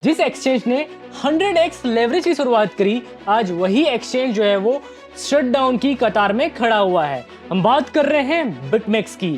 जिस एक्सचेंज ने 100x leverage की शुरुआत करी, आज वही एक्सचेंज जो है वो शटडाउन की कतार में खड़ा हुआ है। हम बात कर रहे हैं बिटमेक्स की।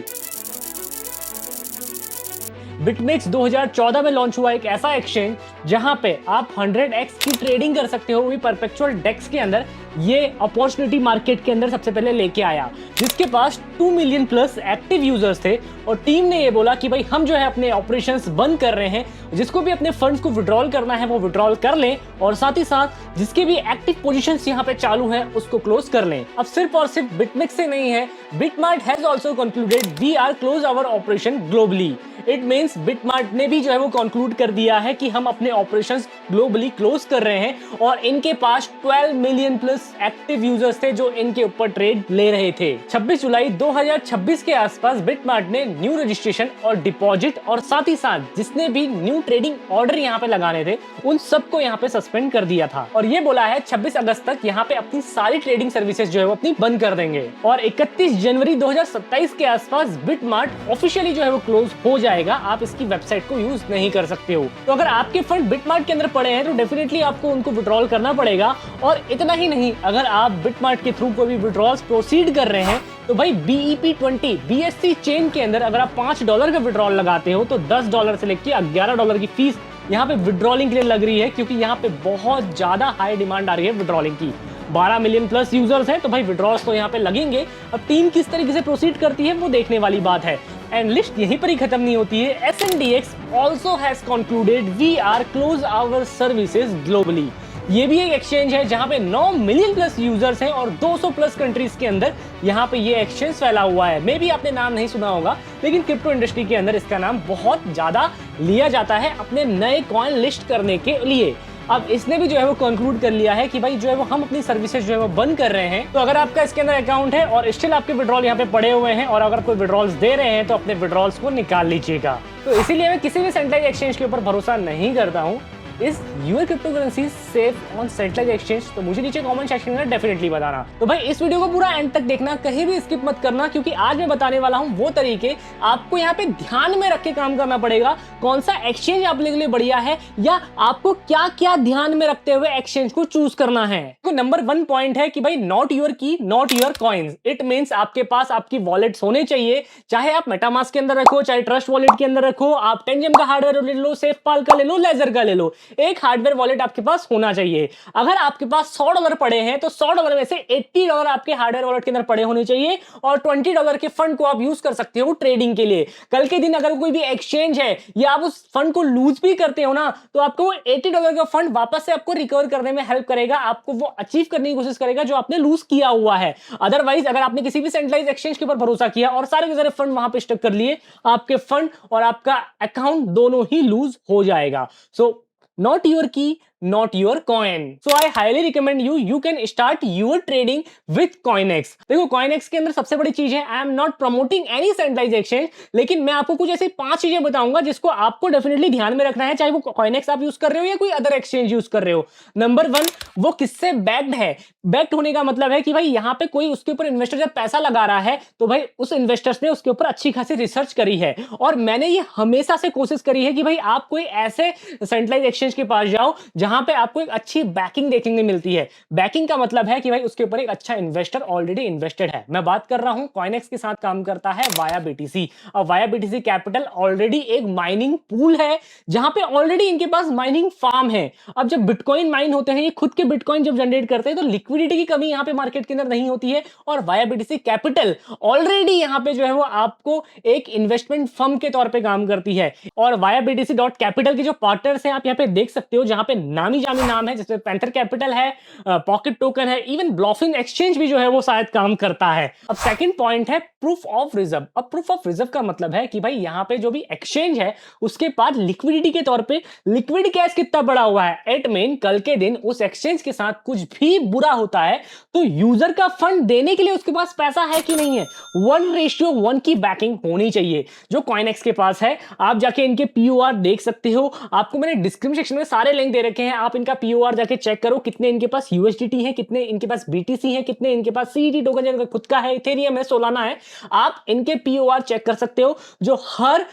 बिटमेक्स 2014 में लॉन्च हुआ एक ऐसा एक्सचेंज जहां पे आप 100x की ट्रेडिंग कर सकते हो, वो भी परपेचुअल डेक्स के अंदर। ये अपॉर्चुनिटी मार्केट के अंदर सबसे पहले लेके आया, जिसके पास 2 मिलियन प्लस एक्टिव यूजर्स थे। और टीम ने ये बोला कि भाई हम जो है अपने ऑपरेशंस बंद कर रहे हैं, जिसको भी अपने फंड्स को विड्रॉल करना है वो विड्रॉल कर लें, और साथ ही साथ जिसके भी एक्टिव पोजीशंस यहाँ पे चालू हैं उसको क्लोज कर लें। अब सिर्फ और सिर्फ बिटमेक्स से नहीं है, BitMart has also concluded we are close our operation globally. It means BitMart ने भी जो है वो कंक्लूड कर दिया है कि हम अपने ऑपरेशंस ग्लोबली क्लोज कर रहे हैं। और इनके पास 12 मिलियन प्लस एक्टिव यूजर्स थे जो इनके ऊपर ट्रेड ले रहे थे। 26 जुलाई 2026 के आसपास बिटमार्ट ने न्यू रजिस्ट्रेशन और डिपॉजिट और साथ ही साथ जिसने भी न्यू ट्रेडिंग ऑर्डर यहाँ पे लगाने थे उन सबको यहाँ पे सस्पेंड कर दिया था। और ये बोला है 26 अगस्त तक यहाँ पे अपनी सारी ट्रेडिंग सर्विसेज जो है वो अपनी बंद कर देंगे। और 31 जनवरी 2027 के आसपास बिटमार्ट ऑफिशियली जो है वो क्लोज हो जाएगा। आप इसकी वेबसाइट को यूज नहीं कर सकते हो। तो अगर आपके फंड बिटमार्ट के अंदर पड़े हैं तो डेफिनेटली आपको उनको विड्रॉल करना पड़ेगा। और इतना ही नहीं, अगर आप बिटमार्ट के थ्रू कोई भी विड्रॉल्स प्रोसीड कर रहे हैं तो भाई BEP20 BSC चेन के अंदर अगर आप $5 का विड्रॉल लगाते हो तो $10 से लेकर $11 की फीस यहाँ पे विड्रॉलिंग के लिए लग रही है, क्योंकि यहाँ पे बहुत ज्यादा हाई डिमांड आ रही है विड्रॉलिंग की। 12 मिलियन प्लस यूजर्स हैं तो भाई विड्रॉल्स तो यहाँ पे लगेंगे। अब टीम किस तरीके से प्रोसीड करती है वो देखने वाली बात है। एंड लिस्ट यहीं पर ही खत्म नहीं होती है। SNDX also has concluded we are close our services globally। ये भी एक एक्सचेंज है जहां पे 9 मिलियन प्लस यूजर्स हैं और 200 प्लस कंट्रीज के अंदर यहाँ पे ये एक्सचेंज फैला हुआ है। मे भी आपने नाम नहीं सुना होगा, लेकिन क्रिप्टो इंडस्ट्री के अंदर इसका नाम बहुत ज्यादा लिया जाता है अपने नए कॉइन लिस्ट करने के लिए। अब इसने भी जो है वो कंक्लूड कर लिया है कि भाई जो है वो हम अपनी सर्विसेज जो है वो बंद कर रहे हैं। तो अगर आपका इसके अंदर अकाउंट है और स्टिल आपके विड्रॉल यहाँ पे पड़े हुए हैं और अगर कोई विड्रॉल्स दे रहे हैं तो अपने विड्रॉल्स को निकाल लीजिएगा। तो इसीलिए मैं किसी भी सेंट्रलाइज एक्सचेंज के ऊपर भरोसा नहीं करता हूँ। Is your crypto currency safe on centralize exchange? तो मुझे नीचे कमेंट सेक्शन में डेफिनेटली बताना। तो भाई इस वीडियो को पूरा एंड तक देखना, कहीं भी स्किप मत करना, क्योंकि आज मैं बताने वाला हूं वो तरीके आपको यहाँ पे ध्यान में रख के काम करना पड़ेगा। कौन सा एक्सचेंज आपके लिए बढ़िया है या आपको क्या क्या ध्यान में रखते हुए एक्सचेंज को चूज करना है। तो नंबर 1 पॉइंट है कि भाई नॉट योर की not your coins. It means आपके पास आपकी वॉलेट्स होने चाहिए, चाहे आप मेटामास्क के अंदर रखो, चाहे ट्रस्ट वॉलेट के अंदर रखो, आप टेंजम का हार्डवेयर ले लो, सेफपाल का ले लो, लेजर का ले लो, एक हार्डवेयर वॉलेट आपके पास होना चाहिए। अगर आपके पास $100 पड़े हैं तो $100 में से $80 आपके हार्डवेयर वॉलेट के अंदर पड़े होने चाहिए और $20 के फंड को आप यूज कर सकते हो ट्रेडिंग के लिए। कल के दिन अगर कोई भी एक्सचेंज है या आप उस फंड को लूज भी करते हो ना, तो आपको वो $80 का फंड वापस से आपको रिकवर करने में हेल्प करेगा, आपको वो अचीव करने की कोशिश करेगा जो आपने लूज किया हुआ है। अदरवाइज अगर आपने किसी भी सेंट्रलाइज एक्सचेंज के ऊपर भरोसा किया और सारे के सारे फंड वहां पे स्टक कर लिए, आपके फंड और आपका अकाउंट दोनों ही लूज हो जाएगा। सो not your key, not your coin. So I highly recommend you can start your trading with CoinEx। देखो CoinEx के अंदर सबसे बड़ी चीज है, I am not promoting any centralized exchange, लेकिन मैं आपको कुछ ऐसी 5 चीजें बताऊंगा जिसको आपको डेफिनेटली ध्यान में रखना है, चाहे वो CoinEx आप यूज कर रहे हो या कोई अदर एक्सचेंज यूज कर रहे हो। नंबर 1, वो किससे बैक्ड है। बैक्ड होने का मतलब है कि भाई यहाँ पे कोई उसके ऊपर इन्वेस्टर जब पैसा लगा रहा है तो भाई उस इन्वेस्टर्स ने उसके ऊपर अच्छी खासी रिसर्च करी है। और मैंने ये हमेशा से कोशिश करी है कि भाई आप कोई ऐसे सेंट्रलाइज एक्सचेंज के पास जाओ जहां पे आपको एक अच्छी बैकिंग देखने को मिलती है। बैकिंग का मतलब है कि भाई उसके ऊपर एक अच्छा इन्वेस्टर ऑलरेडी इन्वेस्टेड है। मैं बात कर रहा हूं CoinEx के साथ काम करता है वाया BTC। और वाया BTC कैपिटल ऑलरेडी एक माइनिंग पूल है जहां पे ऑलरेडी इनके पास माइनिंग फार्म है। अब जब बिटकॉइन माइन होते हैं, ये खुद के बिटकॉइन जब जनरेट करते हैं तो लिक्विडिटी की कमी यहाँ पे मार्केट के अंदर नहीं होती है। और वाया BTC कैपिटल ऑलरेडी यहाँ पे जो है वो आपको एक इन्वेस्टमेंट फर्म के तौर पे काम करती है। और वाया BTC.capital के जो पार्टनर्स हैं आप यहाँ पे देख सकते हो, जहां पे नामी जामी नाम है, जैसे पैंथर कैपिटल है, पॉकेट टोकन है, इवन ब्लॉफिन एक्सचेंज भी जो है वो शायद काम करता है। अब सेकंड पॉइंट है प्रूफ ऑफ रिजर्व। अब प्रूफ ऑफ रिजर्व का मतलब है कि भाई यहाँ पे जो भी एक्सचेंज है उसके पास लिक्विडिटी के तौर पे लिक्विड कैश कितना बड़ा हुआ है। इट मीन कल के दिन उस एक्सचेंज के साथ कुछ भी बुरा होता है तो यूजर का फंड देने के लिए उसके पास पैसा है कि नहीं है। 1:1 की बैकिंग होनी चाहिए जो CoinEx के पास है। आप जाके इनके POR देख सकते हो, आपको मैंने डिस्क्रिप्शन सेक्शन में सारे लिंक दे रखे हैं, आप इनका POR जाके चेक करो, कितने इनके पास USDT है, कितने इनके पास BTC है, कितने इनके पास CET टोकन जिनका खुद का है, इथेरियम है, सोलाना है। आप इनके POR चेक कर सकते हो जो हर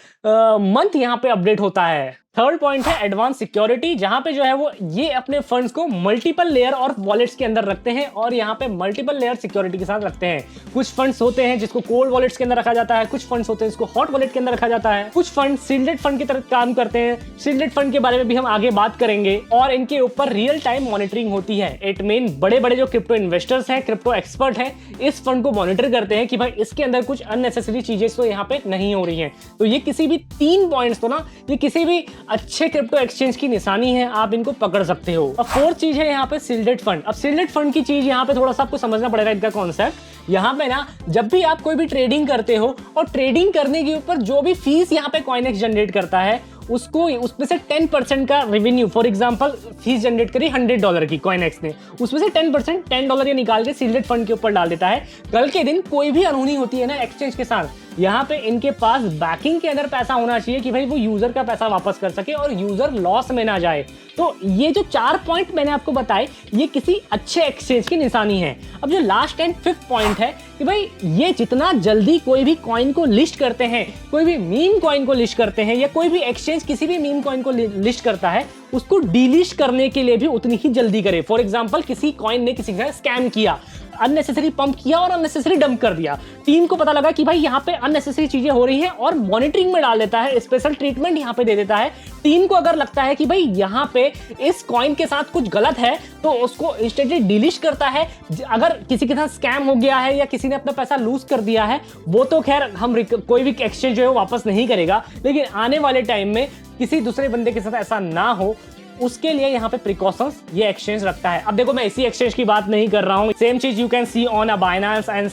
मंथ यहाँ पे अपडेट होता है। थर्ड पॉइंट है एडवांस सिक्योरिटी, जहां पे जो है वो ये अपने फंड्स को मल्टीपल लेयर और वॉलेट्स के अंदर रखते हैं और यहाँ पे मल्टीपल लेयर सिक्योरिटी के साथ रखते हैं। कुछ फंड्स होते हैं जिसको कोल्ड वॉलेट्स के अंदर रखा जाता है, कुछ फंड्स होते हैं जिसको हॉट वॉलेट के अंदर रखा जाता है, कुछ फंड सील्डेड फंड की तरह काम करते हैं। सील्डेड फंड के बारे में भी हम आगे बात करेंगे और इनके ऊपर रियल टाइम मॉनिटरिंग होती है। इट मीन बड़े बड़े जो क्रिप्टो इन्वेस्टर्स हैं, क्रिप्टो एक्सपर्ट हैं, इस फंड को मॉनिटर करते हैं कि भाई इसके अंदर कुछ अननेसेसरी चीजें तो यहाँ पे नहीं हो रही हैं। तो ये किसी भी 3 पॉइंट्स तो ना ये किसी भी अच्छे क्रिप्टो एक्सचेंज की निशानी है, आप इनको पकड़ सकते हो। अब फोर्थ चीज है यहाँ पे सील्डेड फंड। अब सील्डेड फंड की चीज यहाँ पे थोड़ा सा आपको समझना पड़ेगा इनका कॉन्सेप्ट। यहाँ पे ना जब भी आप कोई भी ट्रेडिंग करते हो और ट्रेडिंग करने के ऊपर जो भी फीस यहाँ पे कॉइनेक्स जनरेट करता है उसको उसमें से 10% का revenue, for example fees generate करी $100 की कॉइनेक्स ने, उसमें से 10% $10 ये निकाल के सील्डेड फंड के ऊपर डाल देता है। कल के दिन कोई भी अनहोनी होती है ना एक्सचेंज के साथ, यहाँ पे इनके पास बैकिंग के अंदर पैसा होना चाहिए कि भाई वो यूजर का पैसा वापस कर सके और यूजर लॉस में ना जाए। तो ये जो 4 पॉइंट मैंने आपको बताए ये किसी अच्छे एक्सचेंज की निशानी है। अब जो लास्ट एंड 5th पॉइंट है कि भाई ये जितना जल्दी कोई भी कॉइन को लिस्ट करते हैं, कोई भी मीम कॉइन को लिस्ट करते हैं या कोई भी एक्सचेंज किसी भी मीम कॉइन को लिस्ट करता है उसको डिलिस्ट करने के लिए भी उतनी ही जल्दी करे। फॉर एग्जांपल किसी कॉइन ने किसी का स्कैम किया, अननेसेसरी पंप किया और अननेसेसरी डंप कर दिया, टीम को पता लगा कि भाई यहाँ पे अननेसेसरी चीजें हो रही हैं और मॉनिटरिंग में डाल देता है, स्पेशल ट्रीटमेंट यहाँ पे दे देता है। टीम को अगर लगता है कि भाई यहाँ पे इस कॉइन के साथ कुछ गलत है तो उसको इंस्टेंटली डिलीट करता है। अगर किसी के साथ स्कैम हो गया है या किसी ने अपना पैसा लूज कर दिया है वो तो खैर हम कोई भी एक्सचेंज जो है वो वापस नहीं करेगा, लेकिन आने वाले टाइम में किसी दूसरे बंदे के साथ ऐसा ना हो उसके लिए यहाँ पे प्रिकॉशंस ये एक्सचेंज रखता है। अब देखो मैं इसी एक्सचेंज की बात नहीं कर रहा हूँ, सेम चीज you can see on Binance and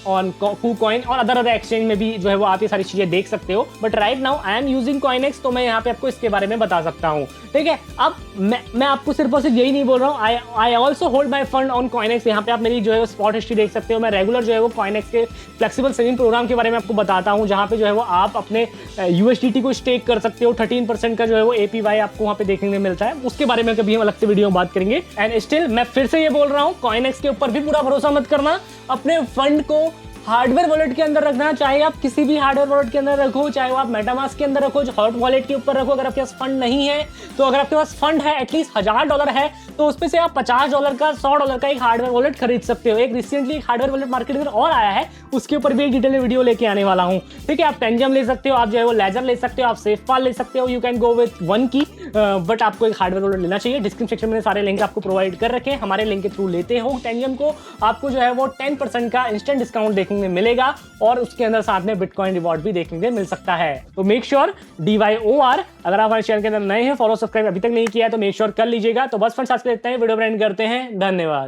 on KuCoin और अदर एक्सचेंज में भी जो है वो आप ये सारी चीजें देख सकते हो। But right now I am using CoinEx, तो मैं यहाँ पे आपको इसके बारे में बता सकता हूँ। ठीक है, अब मैं आपको सिर्फ और सिर्फ यही नहीं बोल रहा हूँ, I also hold my fund on CoinEx. यहाँ पे आप मेरी जो है स्पॉट हिस्ट्री देख सकते हो। मैं रेगुलर जो है वो कॉइनेक्स के फ्लेक्सिबल सेविंग प्रोग्राम के बारे में आपको बताता हूँ, जहाँ पे जो है वो आप अपने USDT को स्टेक कर सकते हो। 13% का जो है वो APY आपको वहाँ पे देखने में मिलता है, उसके बारे में कभी हम अलग से वीडियो में बात करेंगे। एंड स्टिल मैं फिर से ये बोल रहा हूँ, कॉइनेक्स के ऊपर भी पूरा भरोसा मत करना। अपने फंड को हार्डवेयर वॉलेट के अंदर रखना, चाहे आप किसी भी हार्डवेयर वॉलेट के अंदर रखो, चाहे वो आप मेटामास्क के अंदर रखो, हॉट वॉलेट के ऊपर रखो। अगर आपके पास फंड नहीं है तो अगर आपके पास फंड है एटलीस्ट $1000 है तो उसमें से आप $50 का $100 का एक हार्डवेयर वॉलेट खरीद सकते हो। एक रिसेंटली एक हार्डवेयर वॉलेट मार्केट में और आया है, उसके ऊपर भी एक डिटेल वीडियो लेके आने वाला हूँ। ठीक है, आप टेंजम ले सकते हो, आप जो है वो लेजर ले सकते हो, आप सेफपाल ले सकते हो, you can go with one की, बट आपको एक हार्डवेयर वॉलेट लेना चाहिए। डिस्क्रिप्शन सेक्शन में सारे लिंक आपको प्रोवाइड कर रखे हैं। हमारे लिंक के थ्रू लेते हो टेंजम को, आपको जो है वो 10% का इंस्टेंट डिस्काउंट देखने में मिलेगा और उसके अंदर साथ में बिटकॉइन रिवॉर्ड भी देखने को मिल सकता है। तो मेक श्योर DYOR, अगर आप हमारे चैनल के अंदर नए हैं, फॉलो सब्सक्राइब अभी तक नहीं किया है तो मेक श्योर कर लीजिएगा। तो बस फ्रेंड्स आज के लिए इतना ही, वीडियो एंड करते हैं। धन्यवाद।